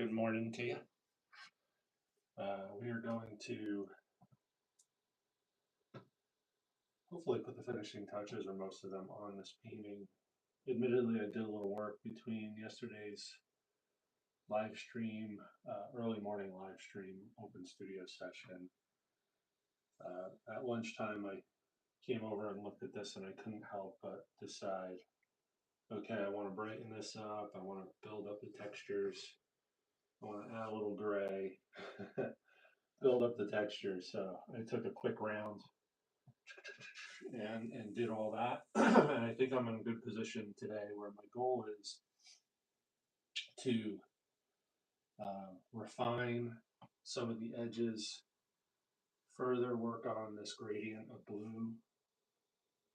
good morning to you. We are going to hopefully put the finishing touches, or most of them, on this painting. Admittedly, I did a little work between yesterday's live stream, early morning live stream, open studio session. At lunchtime, I came over and looked at this, and I couldn't help but decide, okay, I want to brighten this up. I want to build up the textures. I want to add a little gray, build up the texture. So I took a quick round and did all that. And I think I'm in a good position today where my goal is to refine some of the edges, further work on this gradient of blue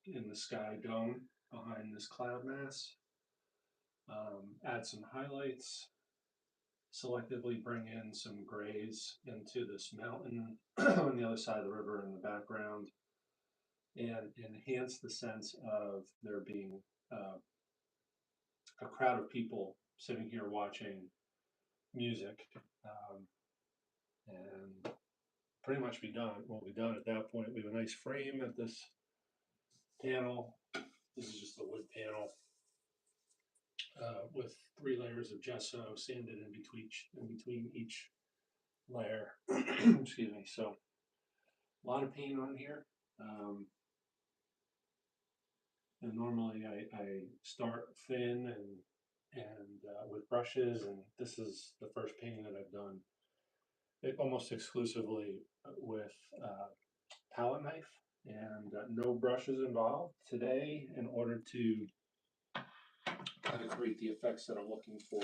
in the sky dome behind this cloud mass, add some highlights, selectively bring in some grays into this mountain on the other side of the river in the background, and enhance the sense of there being a crowd of people sitting here watching music, and pretty much be done. We'll be done at that point. We have a nice frame at this panel. This is just a wood panel with 3 layers of gesso sanded in between each layer. Excuse me. So a lot of paint on here. And normally I start thin and with brushes, and this is the first painting that I've done almost exclusively with palette knife, and no brushes involved today, in order to kind of create the effects that I'm looking for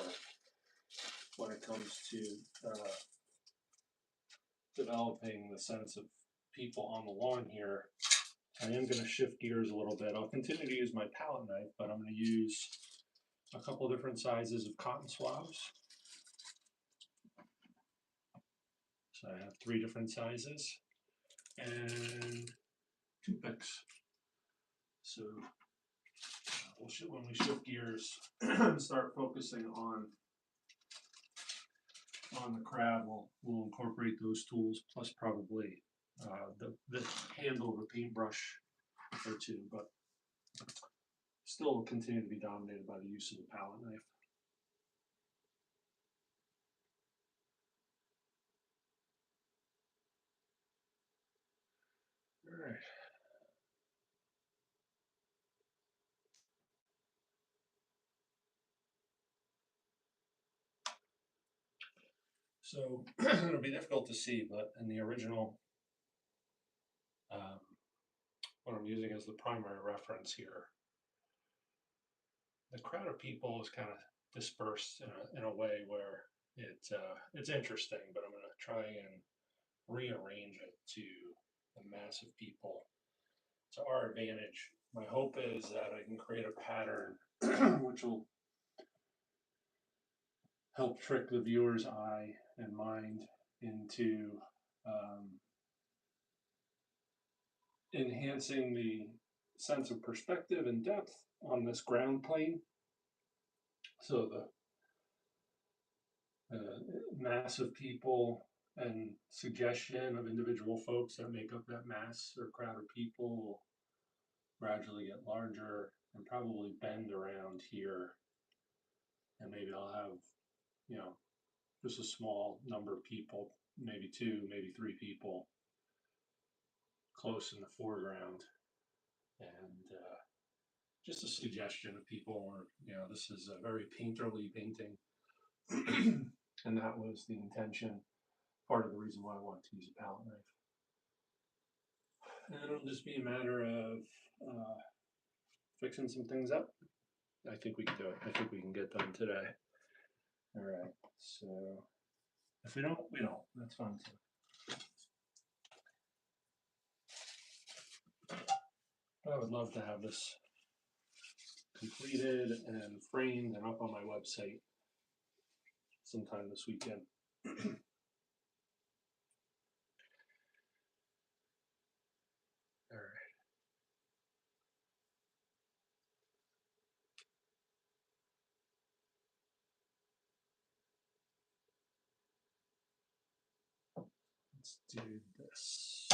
when it comes to developing the sense of people on the lawn here. I am going to shift gears a little bit. I'll continue to use my palette knife, but I'm going to use a couple different sizes of cotton swabs. So I have 3 different sizes and 2 picks. So when we shift gears and start focusing on the crab, we'll incorporate those tools, plus probably the handle of a paintbrush or 2, but still will continue to be dominated by the use of the palette knife. All right. So it'll be difficult to see, but in the original, what I'm using as the primary reference here, the crowd of people is kind of dispersed in a way where it's interesting, but I'm going to try and rearrange it to a mass of people to our advantage. My hope is that I can create a pattern which will help trick the viewer's eye and mind into enhancing the sense of perspective and depth on this ground plane. So the mass of people and suggestion of individual folks that make up that mass or crowd of people will gradually get larger and probably bend around here. And maybe I'll have, just a small number of people, maybe 2, maybe 3 people close in the foreground. And just a suggestion of people, or, this is a very painterly painting. And that was the intention, part of the reason why I wanted to use a palette knife. And it'll just be a matter of fixing some things up. I think we can do it. I think we can get done today. All right, so if we don't, we don't. That's fine too. I would love to have this completed and framed and up on my website sometime this weekend. All right. did this.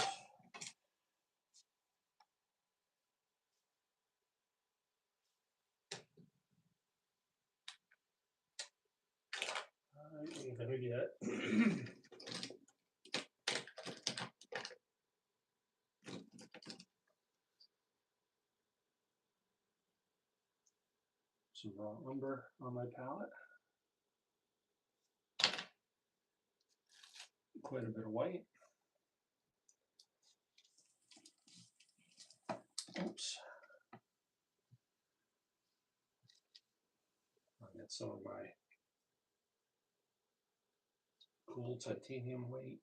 I ain't gonna get some raw umber on my palette. Quite a bit of white. Oops. I'll get some of my cool titanium white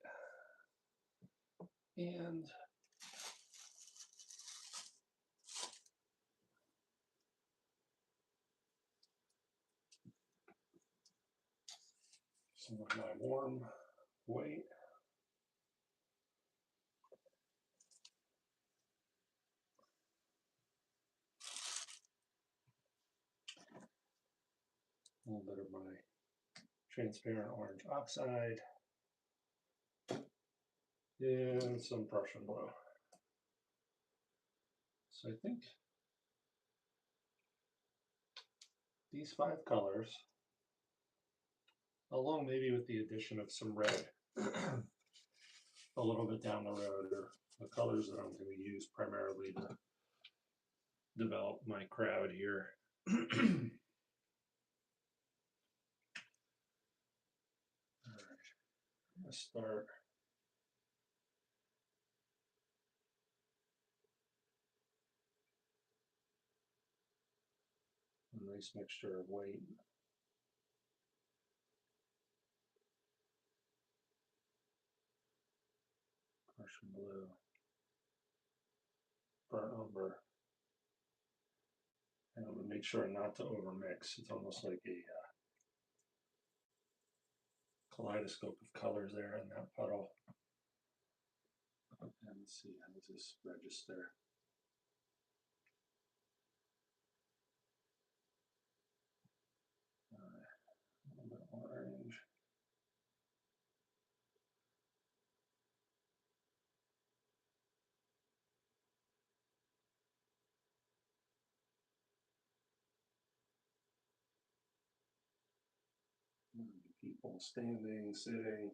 and some of my warm white. A little bit of my transparent orange oxide and some Prussian blue. So I think these 5 colors, along maybe with the addition of some red a little bit down the road, are the colors that I'm going to use primarily to develop my crowd here. All right, I'm going to start a nice mixture of white, Prussian blue, burnt umber, and I'm going to make sure not to overmix. It's almost like a kaleidoscope of colors there in that puddle. And let's see, how does this register? A little bit orange. People standing, sitting.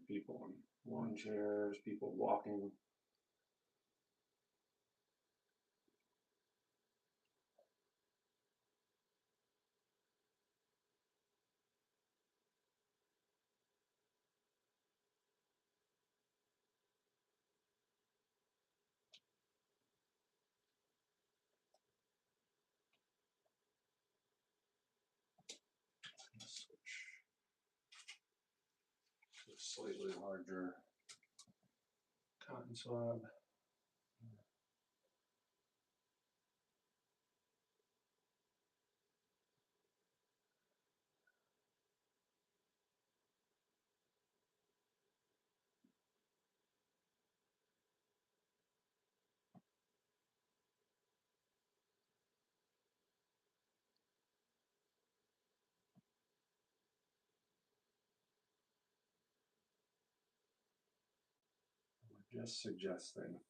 People in lawn chairs, people walking. Switch to a slightly larger cotton swab. We're just suggesting.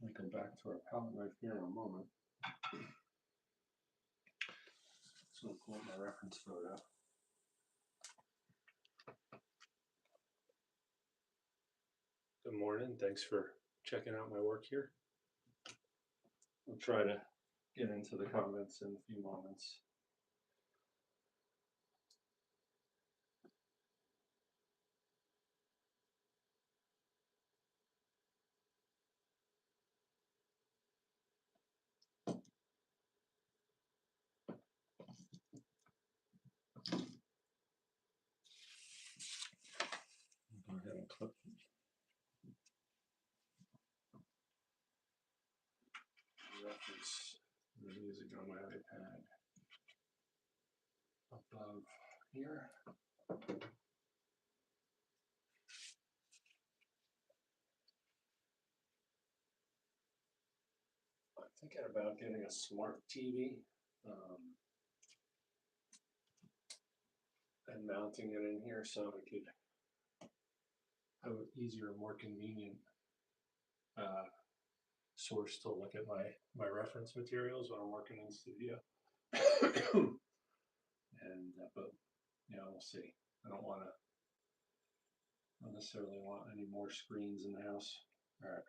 We come back to our palette knife here in a moment. So I'll pull up my reference photo. Good morning. Thanks for checking out my work here. I'll try to get into the comments in a few moments. Go ahead and clip reference the music on my iPad above here. I'm thinking about getting a smart TV and mounting it in here so I could have an easier, more convenient source to look at my reference materials when I'm working in studio. And but yeah, we'll see. I don't necessarily want any more screens in the house. All right.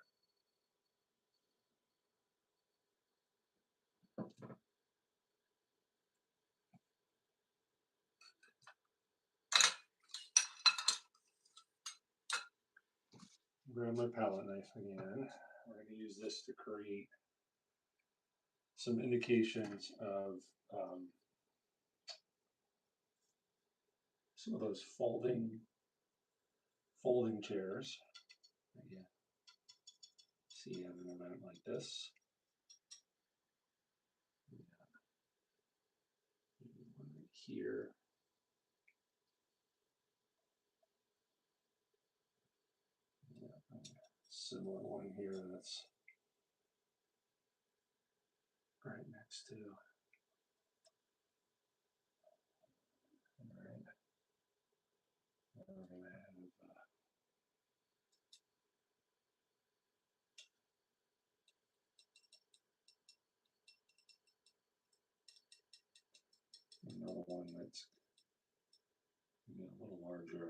Grab my palette knife again. We're going to use this to create some indications of some of those folding chairs that you see at an event like this. One right here. Yeah, similar one here that's right next to. All right. We're going to have another one that's a little larger.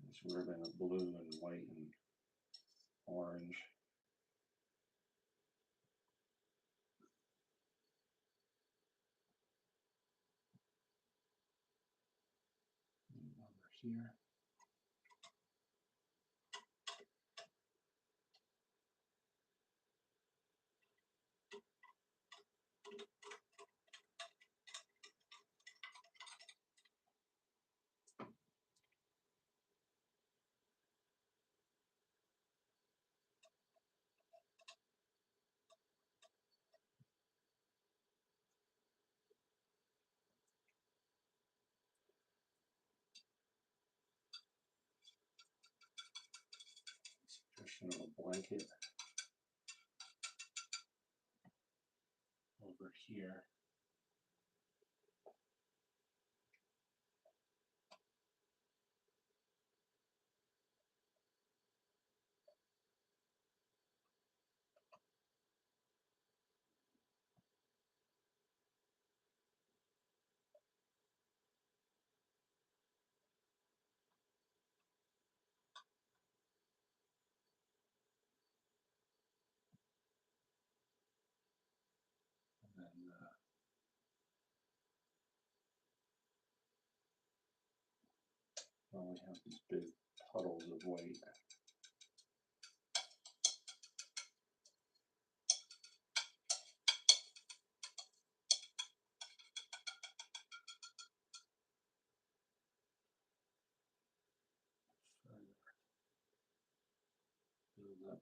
This ribbon of blue and white and orange. And over here. Suggestion of a blanket over here. And then we have these big puddles of white. Build up.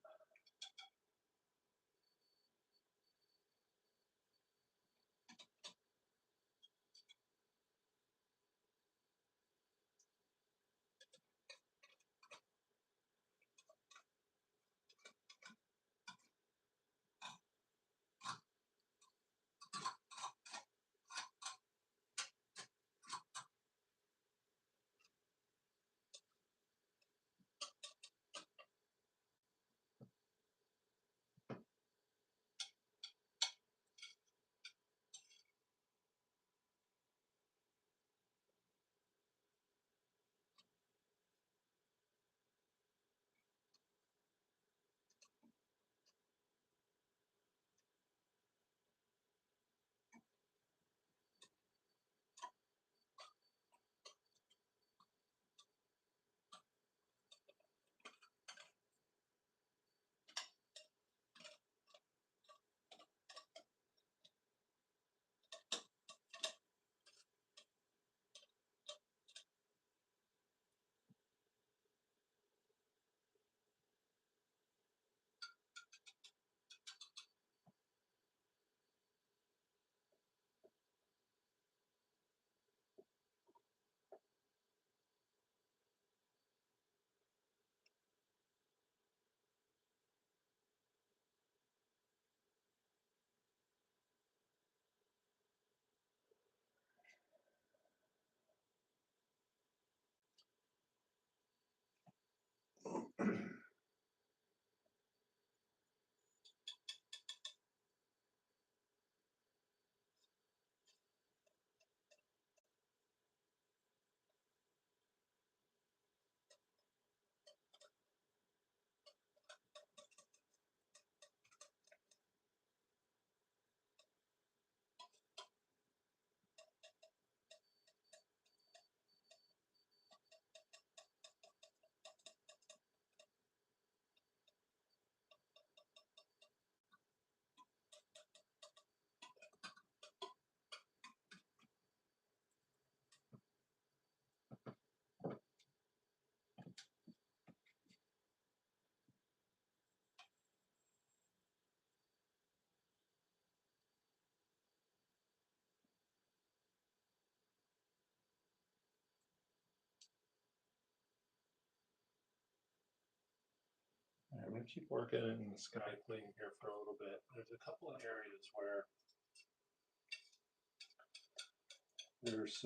I'm going to keep working in the sky plane here for a little bit. There's a couple of areas where there's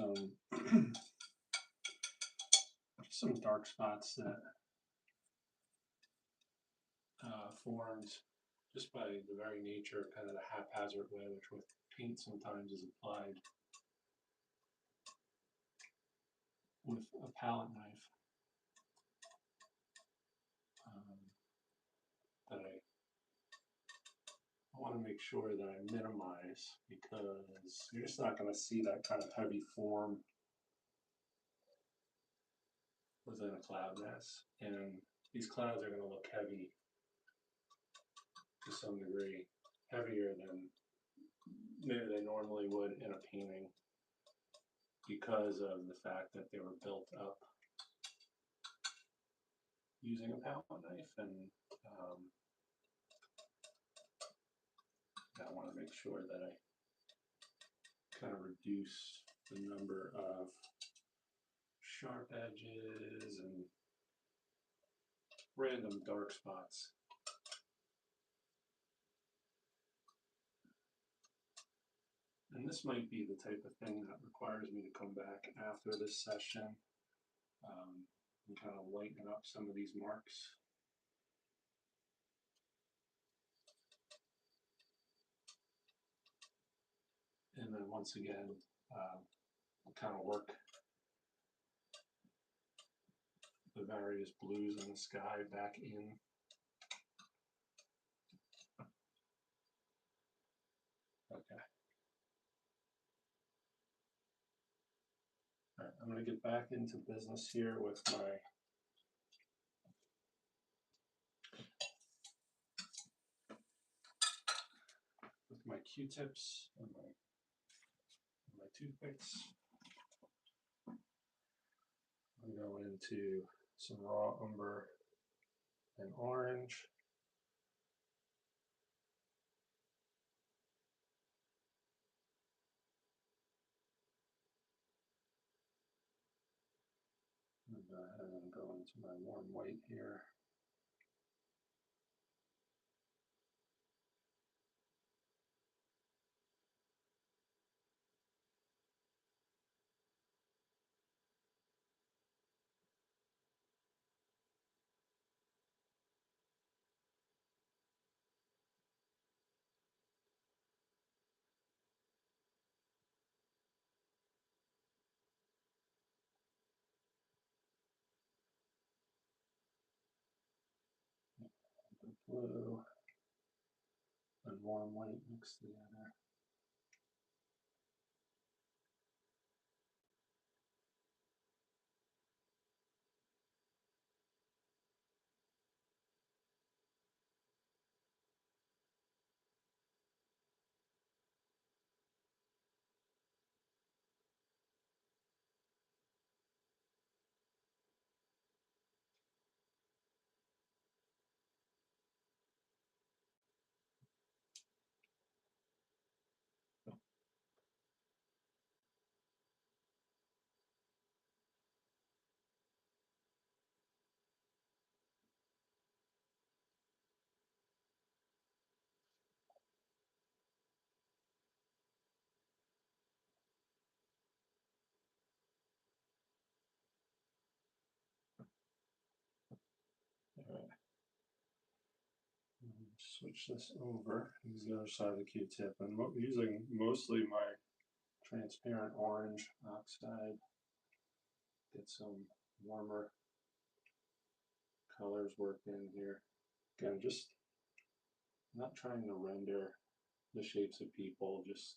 some dark spots that formed just by the very nature, kind of the haphazard way which with paint sometimes is applied with a palette knife that I want to make sure that I minimize, because you're just not going to see that kind of heavy form within a cloud mass, and these clouds are going to look heavy to some degree, heavier than maybe they normally would in a painting, because of the fact that they were built up using a palette knife. And I want to make sure that I kind of reduce the number of sharp edges and random dark spots. And this might be the type of thing that requires me to come back after this session and kind of lighten up some of these marks. And then once again, kind of work the various blues in the sky back in. Okay. All right, I'm going to get back into business here with my Q-tips and my toothpicks. I'm going into some raw umber and orange. I'm going to go ahead and go into my warm white here. The blue and warm white mixed together. Switch this over, use the other side of the Q-tip. I'm using mostly my transparent orange oxide. Get some warmer colors worked in here. Again, just not trying to render the shapes of people, just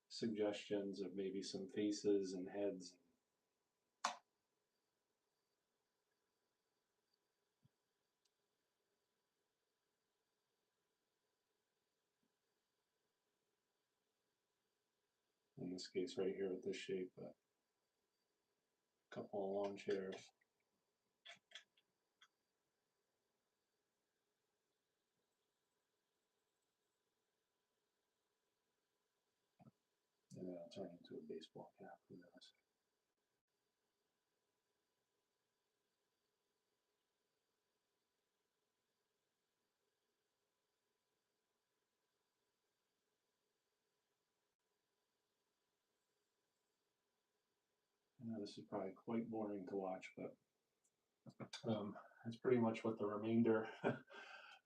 suggestions of maybe some faces and heads. In this case right here with this shape, a couple of lawn chairs. And then I'll turn it into a baseball cap, who knows. I know this is probably quite boring to watch, but that's pretty much what the remainder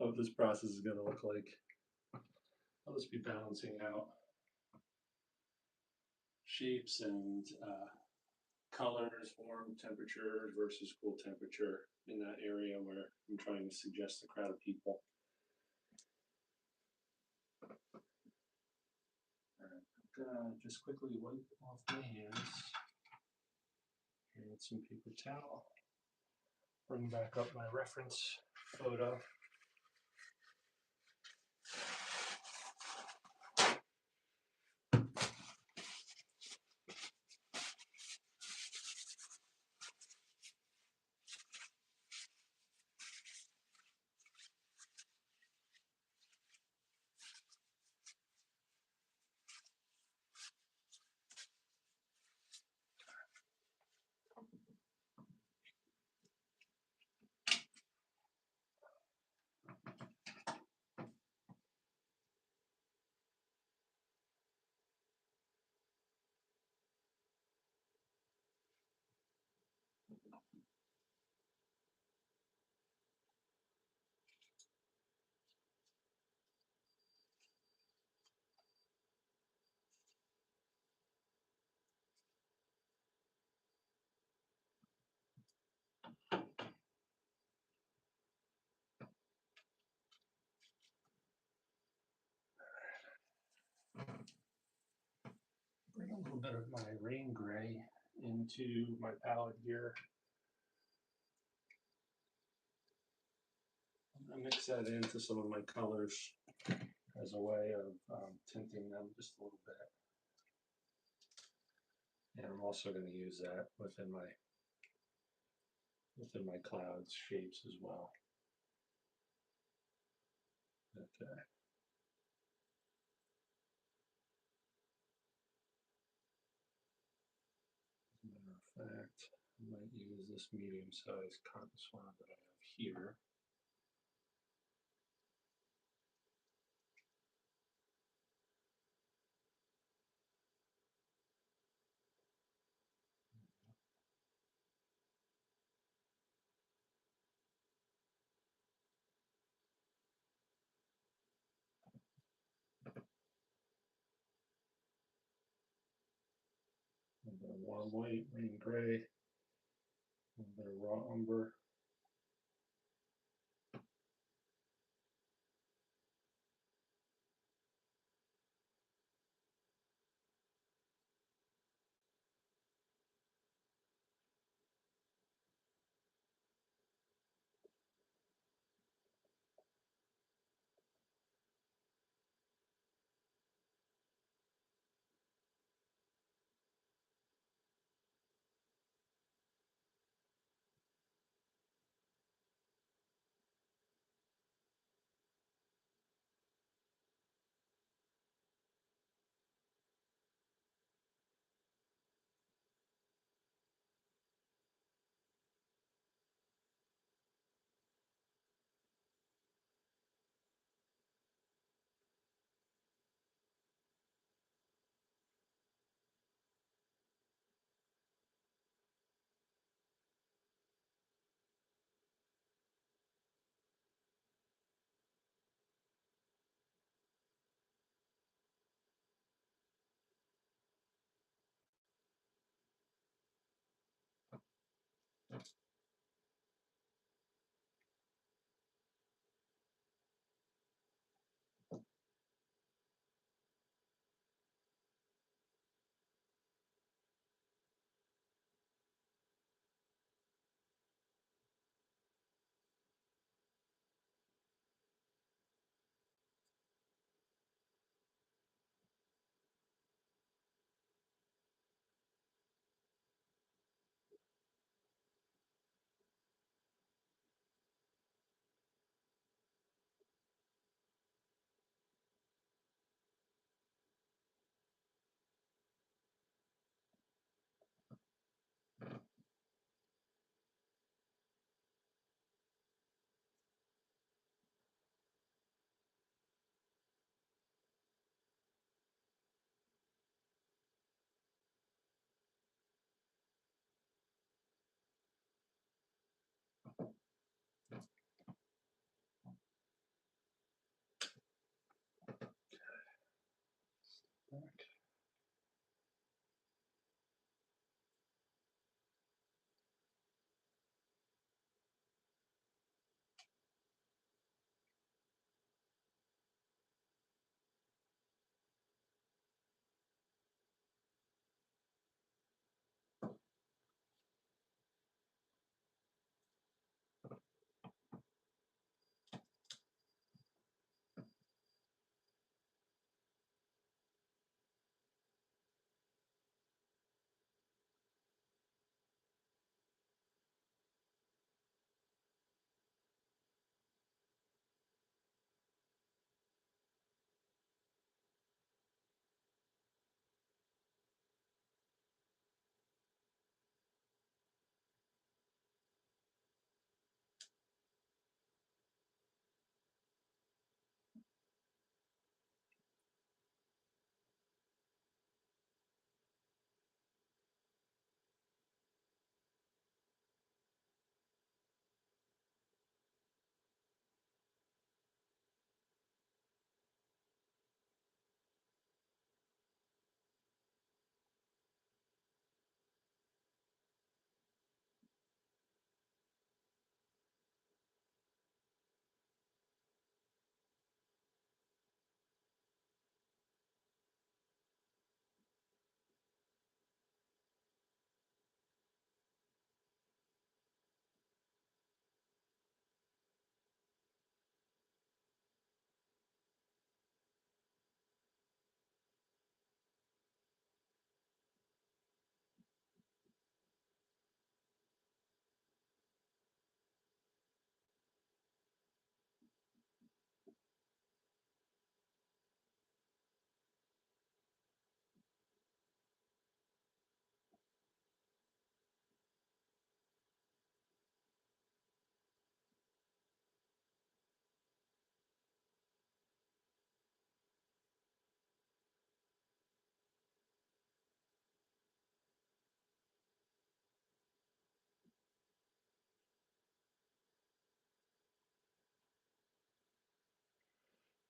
of this process is going to look like. I'll just be balancing out shapes and colors, warm temperature versus cool temperature in that area where I'm trying to suggest a crowd of people. All right, I'm gonna just quickly wipe off my hands. Get some paper towel. Bring back up my reference photo. Bring a little bit of my rain gray into my palette here. I'm going to mix that into some of my colors as a way of tinting them just a little bit. And I'm also going to use that within my clouds shapes as well. Okay. As a matter of fact, I might use this medium-sized cotton swab that I have here. A little bit of warm white, rain gray, a little bit of raw umber.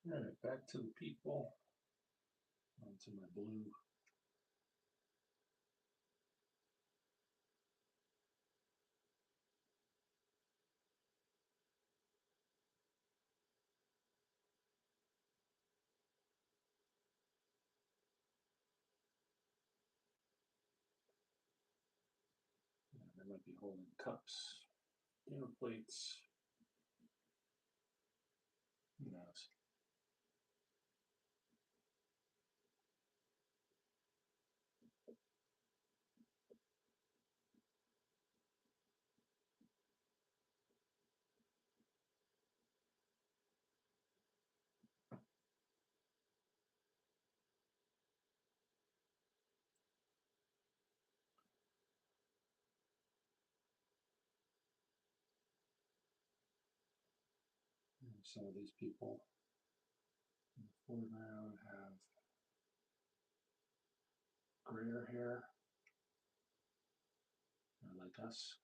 All right, back to the people. Onto my blue. They might be holding cups, dinner plates. Who knows? Some of these people in the foreground have grayer hair, like us.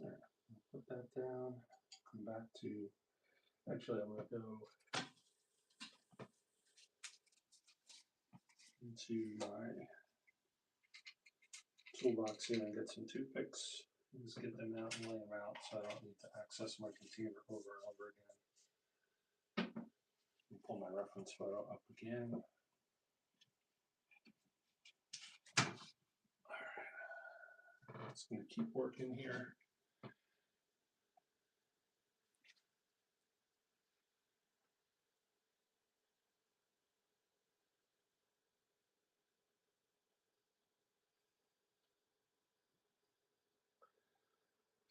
All right, I'll put that down. Come back to. Actually, I'm going to go into my toolbox here and get some toothpicks. Just get them out and lay them out so I don't need to access my computer over and over again. And pull my reference photo up again. Alright, it's going to keep working here.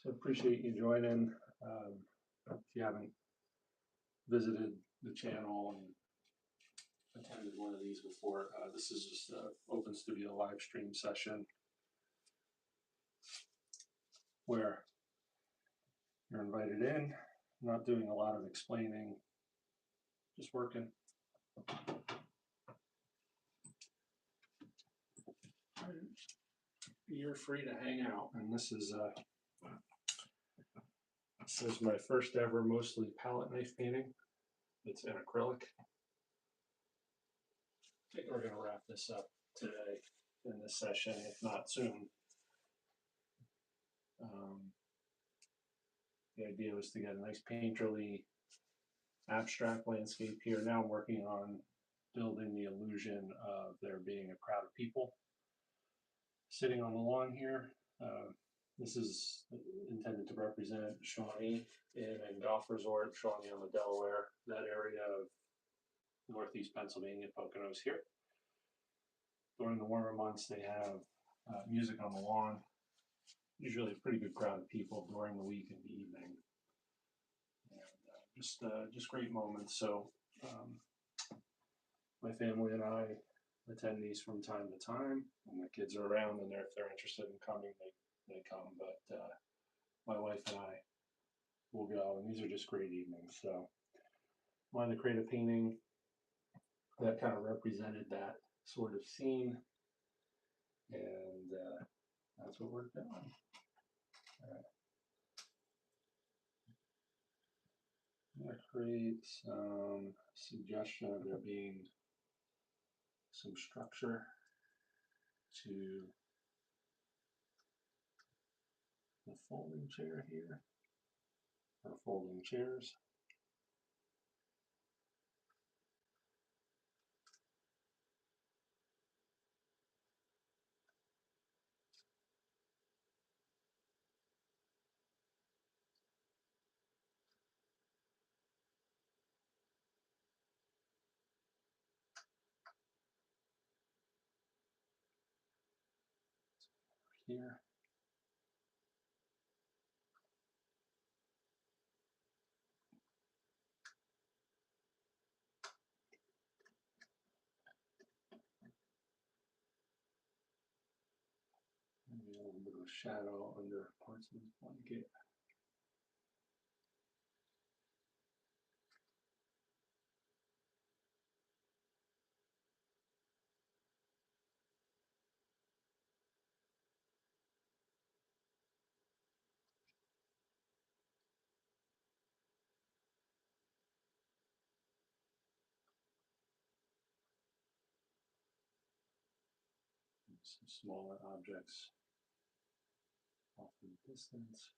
So appreciate you joining. If you haven't visited the channel and attended one of these before, this is just an open studio live stream session where you're invited in, not doing a lot of explaining, just working. You're free to hang out, and this is my first ever mostly palette knife painting. It's in acrylic. I think we're going to wrap this up today in this session, if not soon. The idea was to get a nice painterly abstract landscape here. Now I'm working on building the illusion of there being a crowd of people sitting on the lawn here. This is intended to represent Shawnee in a golf resort, Shawnee on the Delaware, that area of northeast Pennsylvania, Poconos here. During the warmer months, they have music on the lawn, usually a pretty good crowd of people during the week and the evening. And just great moments. So my family and I attend these from time to time. When the kids are around and if they're interested in coming, they come. But my wife and I will go, and these are just great evenings. So wanted to create a painting that kind of represented that sort of scene, and that's what we're doing. All right. I'm going to create some suggestion of there being some structure to the folding chair here, or folding chairs. Here. Maybe a little bit of shadow under parts of this blanket. some smaller objects off in the distance.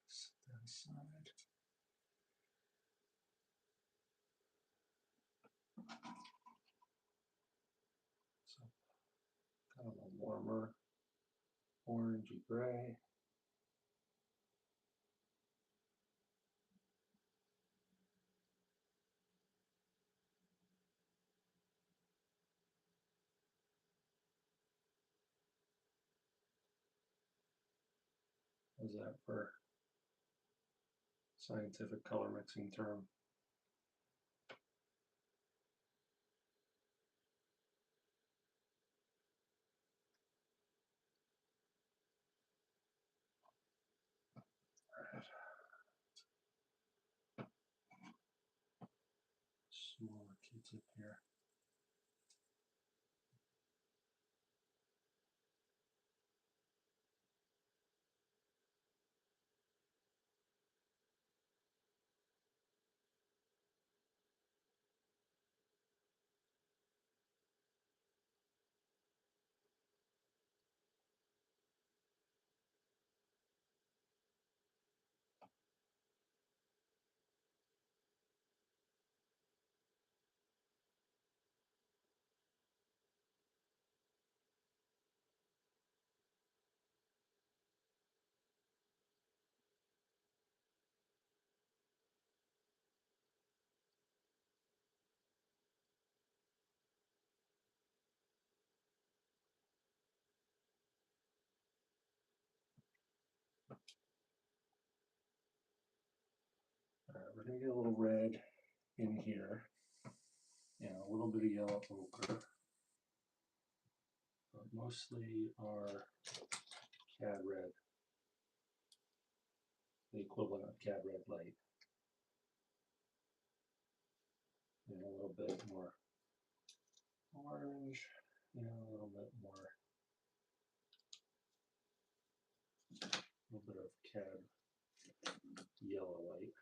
Set that aside. So kind of a warmer orangey gray. How's that for scientific color mixing term? Smaller Q-tip here. I get a little red in here, and a little bit of yellow ochre, but mostly our cad red, the equivalent of cad red light, and a little bit more orange, and a little bit more, a little bit of cad yellow light.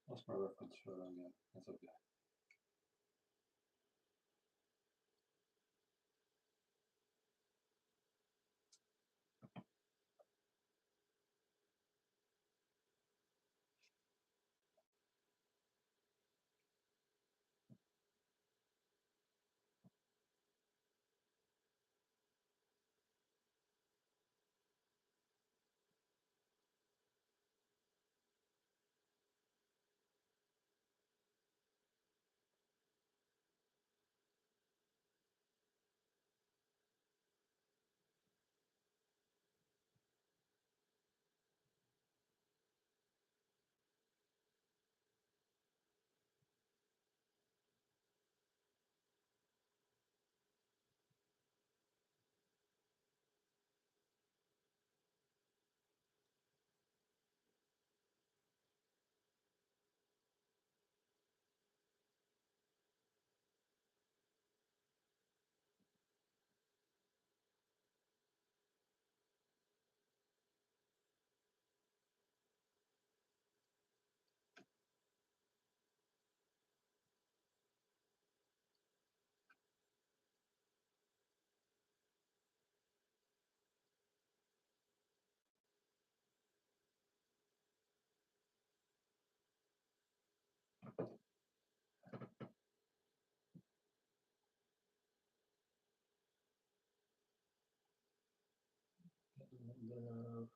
Lost my reference photo again. That's okay. A little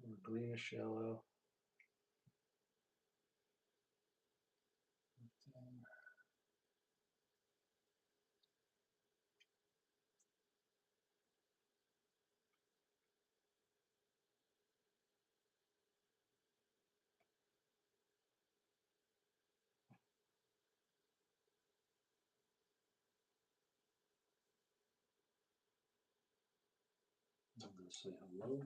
bit of greenish yellow. I'm going to say hello.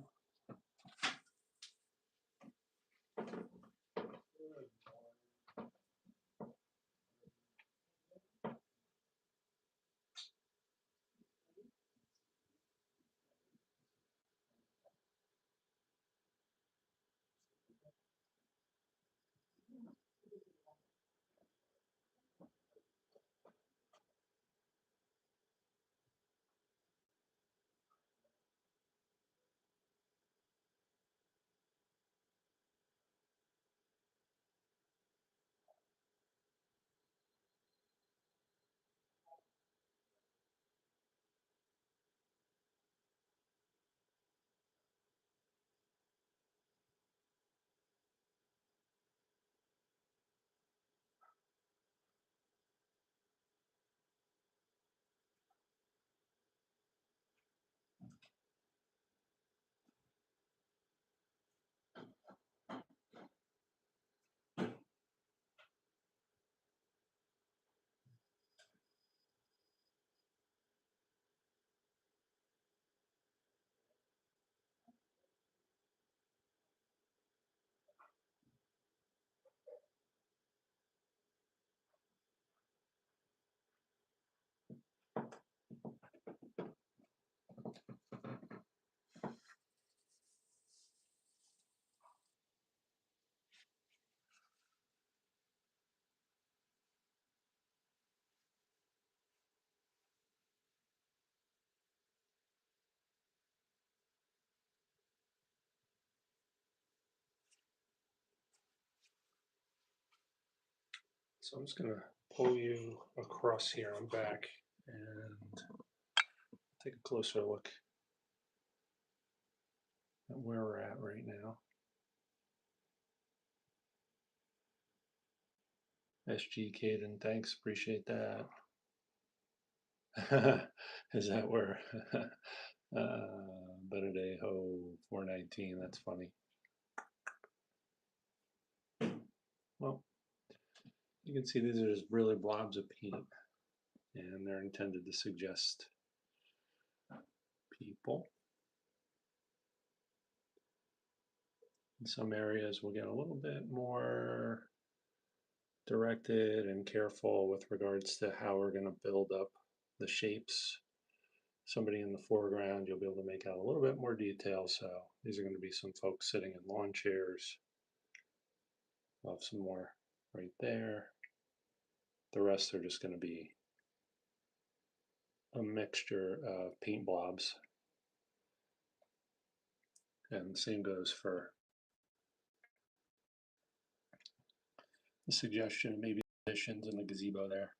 So I'm just going to pull you across here. I'm back and take a closer look at where we're at right now. SG Caden, thanks, appreciate that. Is that where? Benedejo 419. That's funny. Well, you can see these are just really blobs of paint, and they're intended to suggest people. In some areas, we'll get a little bit more directed and careful with regards to how we're going to build up the shapes. Somebody in the foreground, you'll be able to make out a little bit more detail. So these are going to be some folks sitting in lawn chairs. We'll have some more right there. The rest are just going to be a mixture of paint blobs. And the same goes for the suggestion, maybe additions in the gazebo there.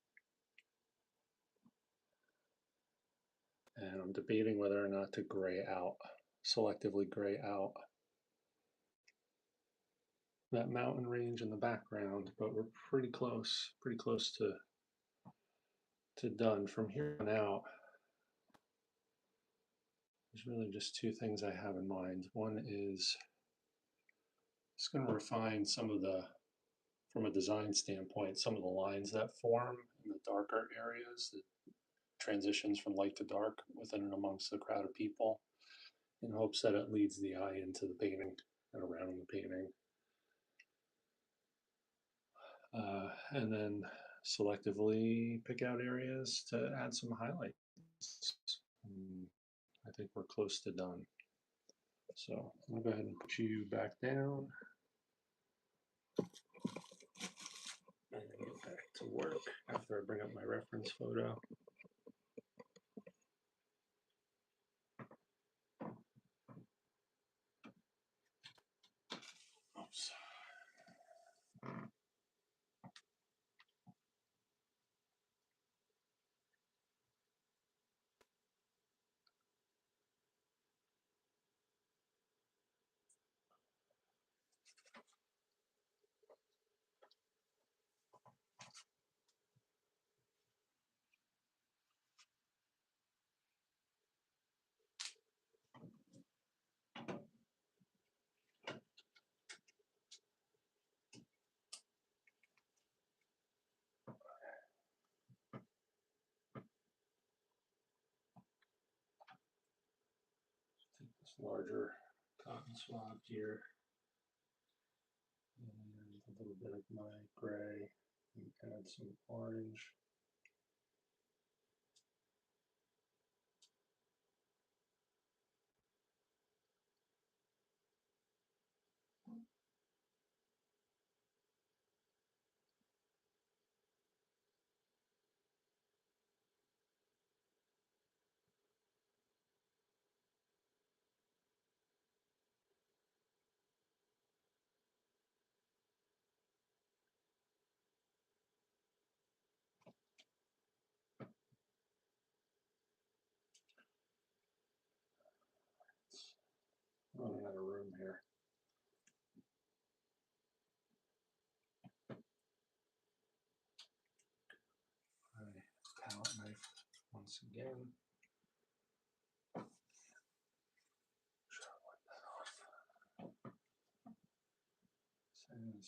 And I'm debating whether or not to gray out, selectively gray out that mountain range in the background, but we're pretty close to done. From here on out, there's really just two things I have in mind. One is just going to refine some of the, from a design standpoint, some of the lines that form in the darker areas, the transitions from light to dark within and amongst the crowd of people, in hopes that it leads the eye into the painting and around the painting. And then selectively pick out areas to add some highlights. I think we're close to done. So I'm gonna go ahead and put you back down and get back to work after I bring up my reference photo. Oops. Take this larger cotton swab here and a little bit of my gray and add some orange. Running out of room here. My palette knife once again. Sharpen that off. Says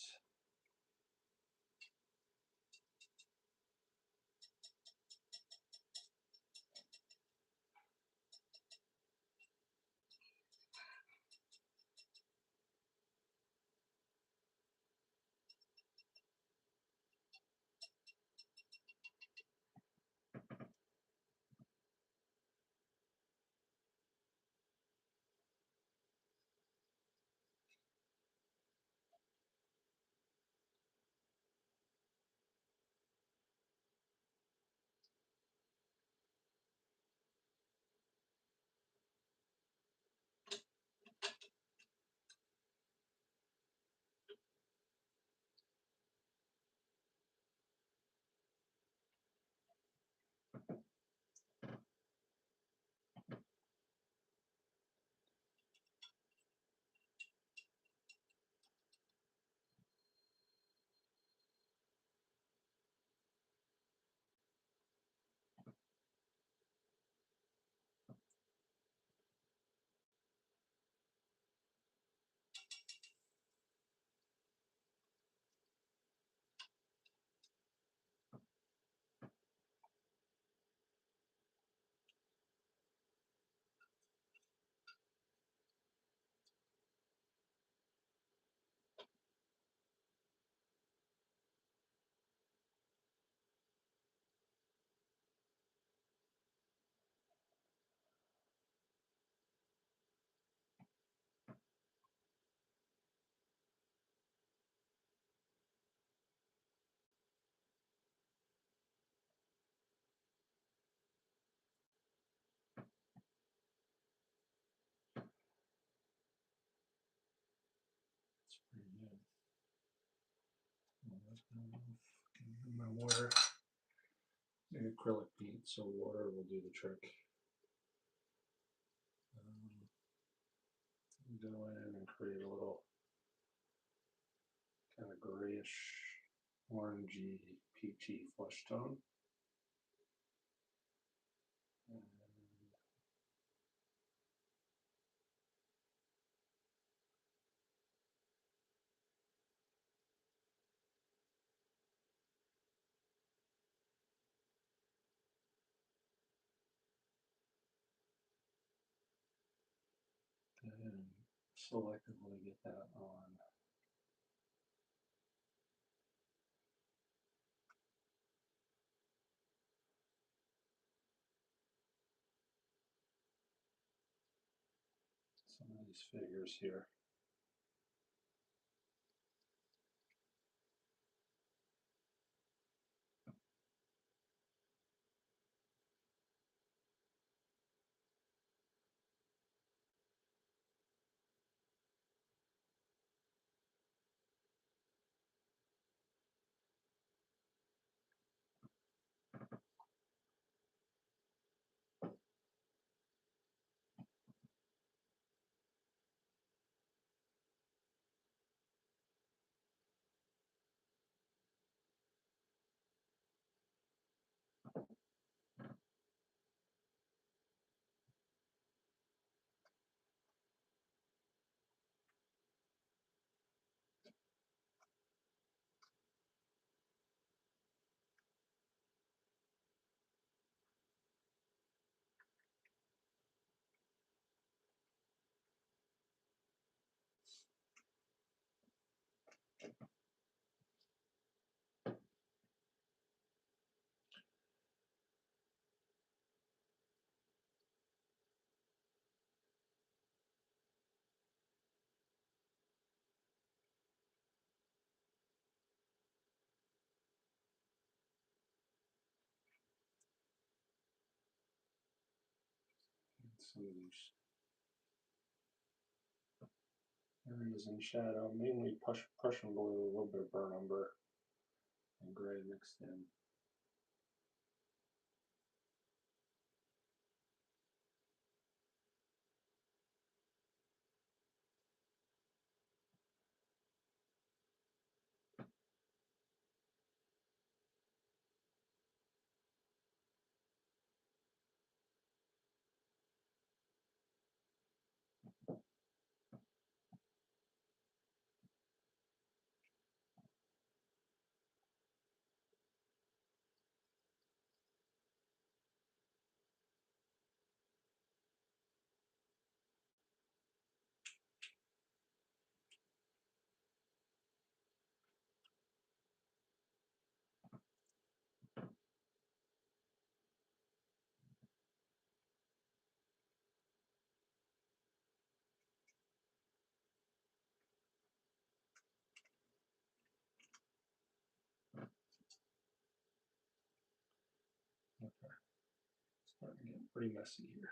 My water, and acrylic paint, so water will do the trick. Go in and create a little kind of grayish, orangey, peachy flush tone. And then selectively get that on. Some of these figures here. Some of these areas in shadow, mainly Prussian blue, a little bit of burnt umber, and gray mixed in. Okay, starting to get pretty messy here.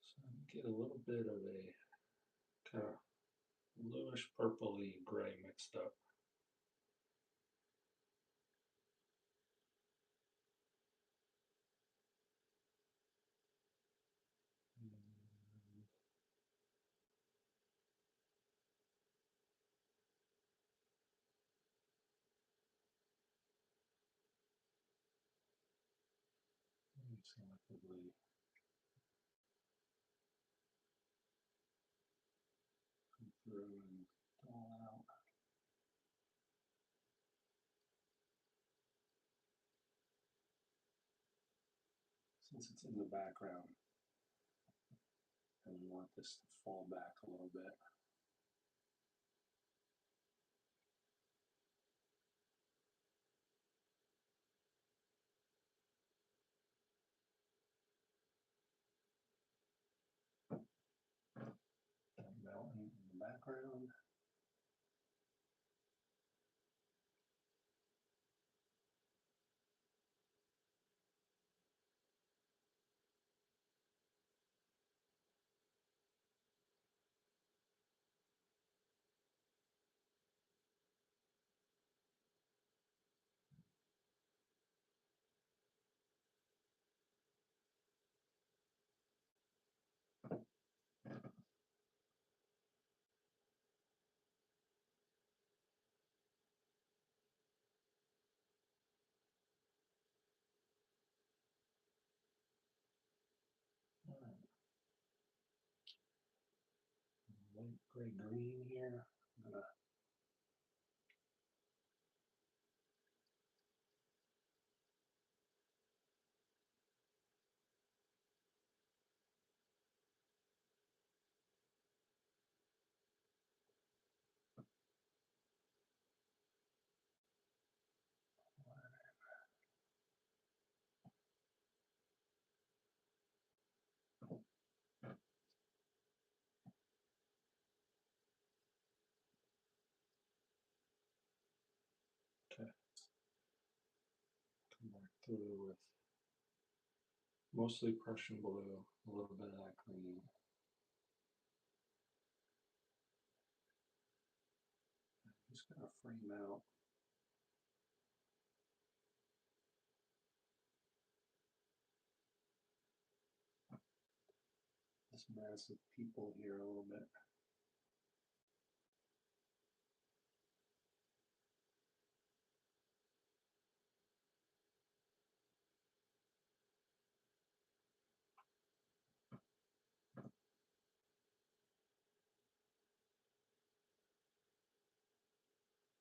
So get a little bit of a kind of bluish purpley gray mixed up. Selectively come through and all out. Since it's in the background, and we want this to fall back a little bit. That mountain in the background. light gray green here. I'm gonna okay, come back through with mostly Prussian blue, a little bit of that green. I'm just gonna frame out this mass of people here a little bit.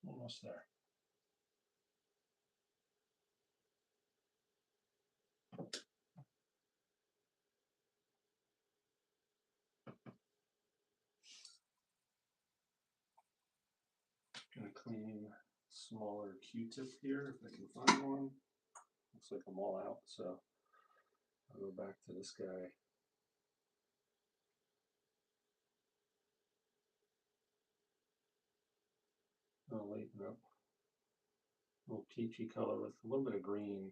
Almost there. Gonna clean smaller Q-tip here if I can find one. Looks like I'm all out, so I'll go back to this guy. I'll lighten up. A little peachy color with a little bit of green.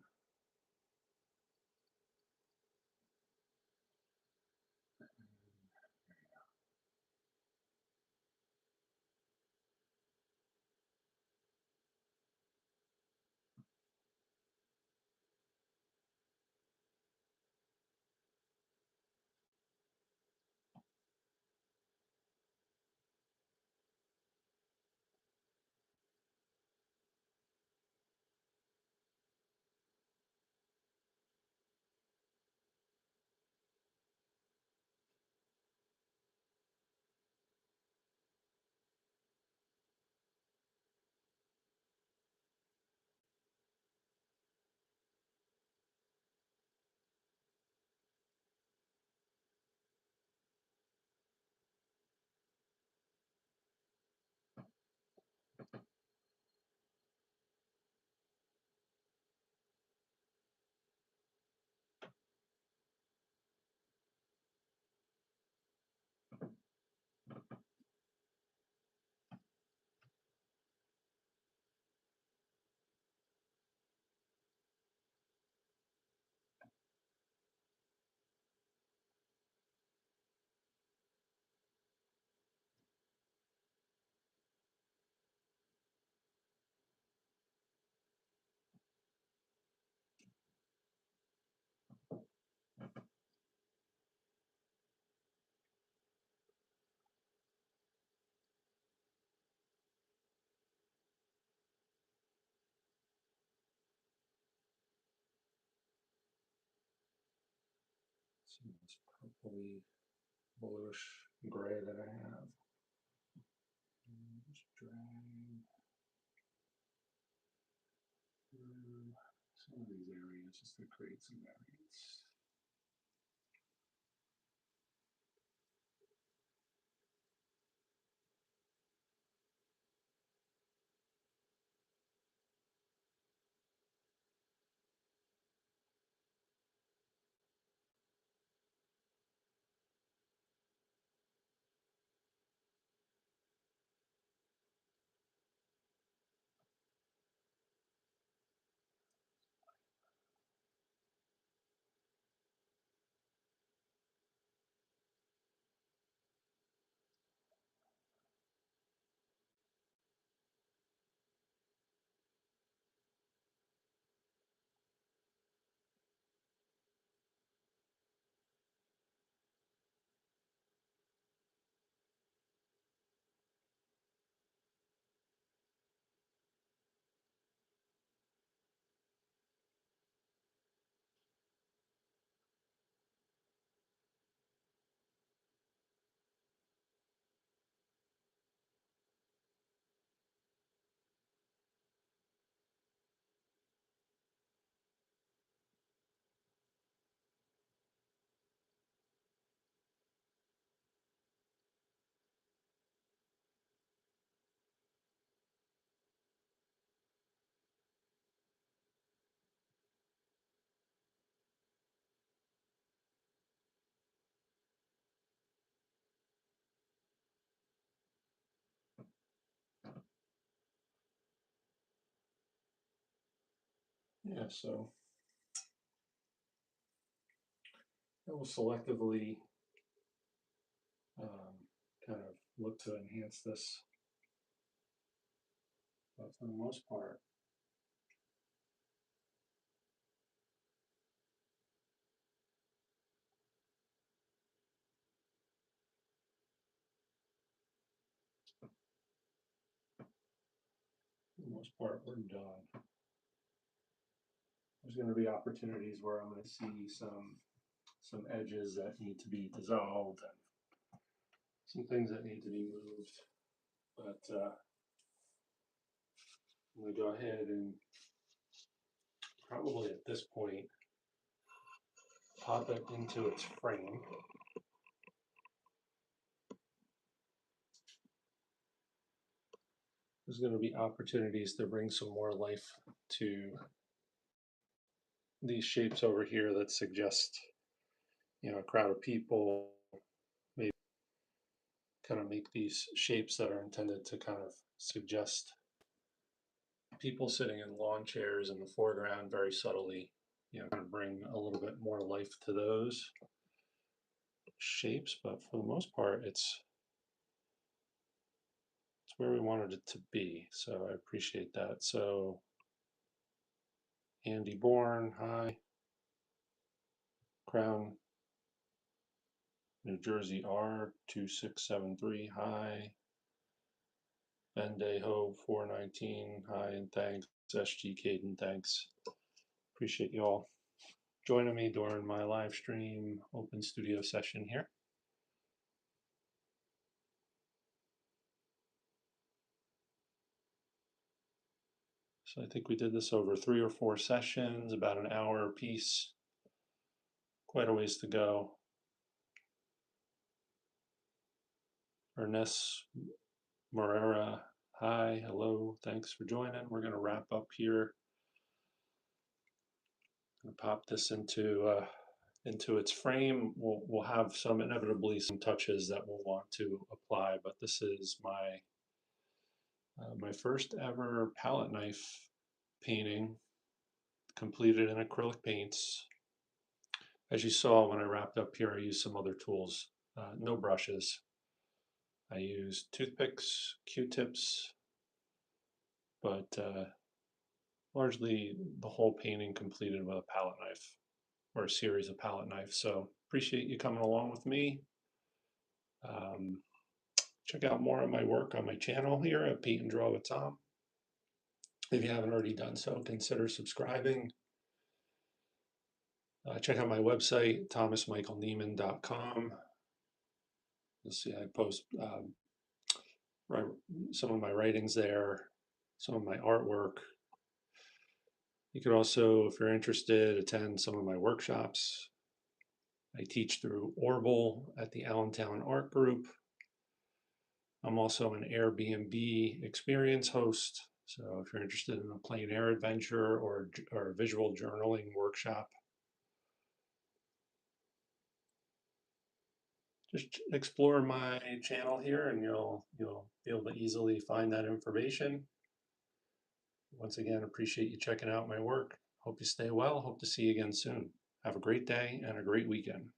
See this purpley bluish gray that I have. And just drag through some of these areas just to create some variance. Yeah, so I will selectively kind of look to enhance this, but for the most part, we're done. There's going to be opportunities where I'm going to see some edges that need to be dissolved and some things that need to be moved. But I'm going to go ahead and probably at this point pop it into its frame. There's going to be opportunities to bring some more life to these shapes over here that suggest, a crowd of people, maybe kind of make these shapes that are intended to kind of suggest people sitting in lawn chairs in the foreground very subtly, kind of bring a little bit more life to those shapes. But for the most part, it's where we wanted it to be. So I appreciate that. So Andy Bourne, hi. Crown, New Jersey R2673, hi. Bendeho 419, hi, and thanks. SG Caden, thanks. Appreciate you all joining me during my live stream open studio session here. So I think we did this over 3 or 4 sessions, about an hour apiece. Quite a ways to go. Ernest Morera, hi, hello, thanks for joining. We're going to wrap up here. I'm going to pop this into its frame. We'll have inevitably some touches that we'll want to apply, but this is my first ever palette knife painting, completed in acrylic paints. As you saw when I wrapped up here, I used some other tools, no brushes. I used toothpicks, Q-tips, but largely the whole painting completed with a palette knife or a series of palette knives. So appreciate you coming along with me. Check out more of my work on my channel here at Paint and Draw with Tom. If you haven't already done so, consider subscribing. Check out my website, thomasmichaelneiman.com. You'll see I post some of my writings there, some of my artwork. You could also, if you're interested, attend some of my workshops. I teach through Orbital at the Allentown Art Group. I'm also an Airbnb experience host. So if you're interested in a plein air adventure or a visual journaling workshop, just explore my channel here and you'll be able to easily find that information. Once again, appreciate you checking out my work. Hope you stay well. Hope to see you again soon. Have a great day and a great weekend.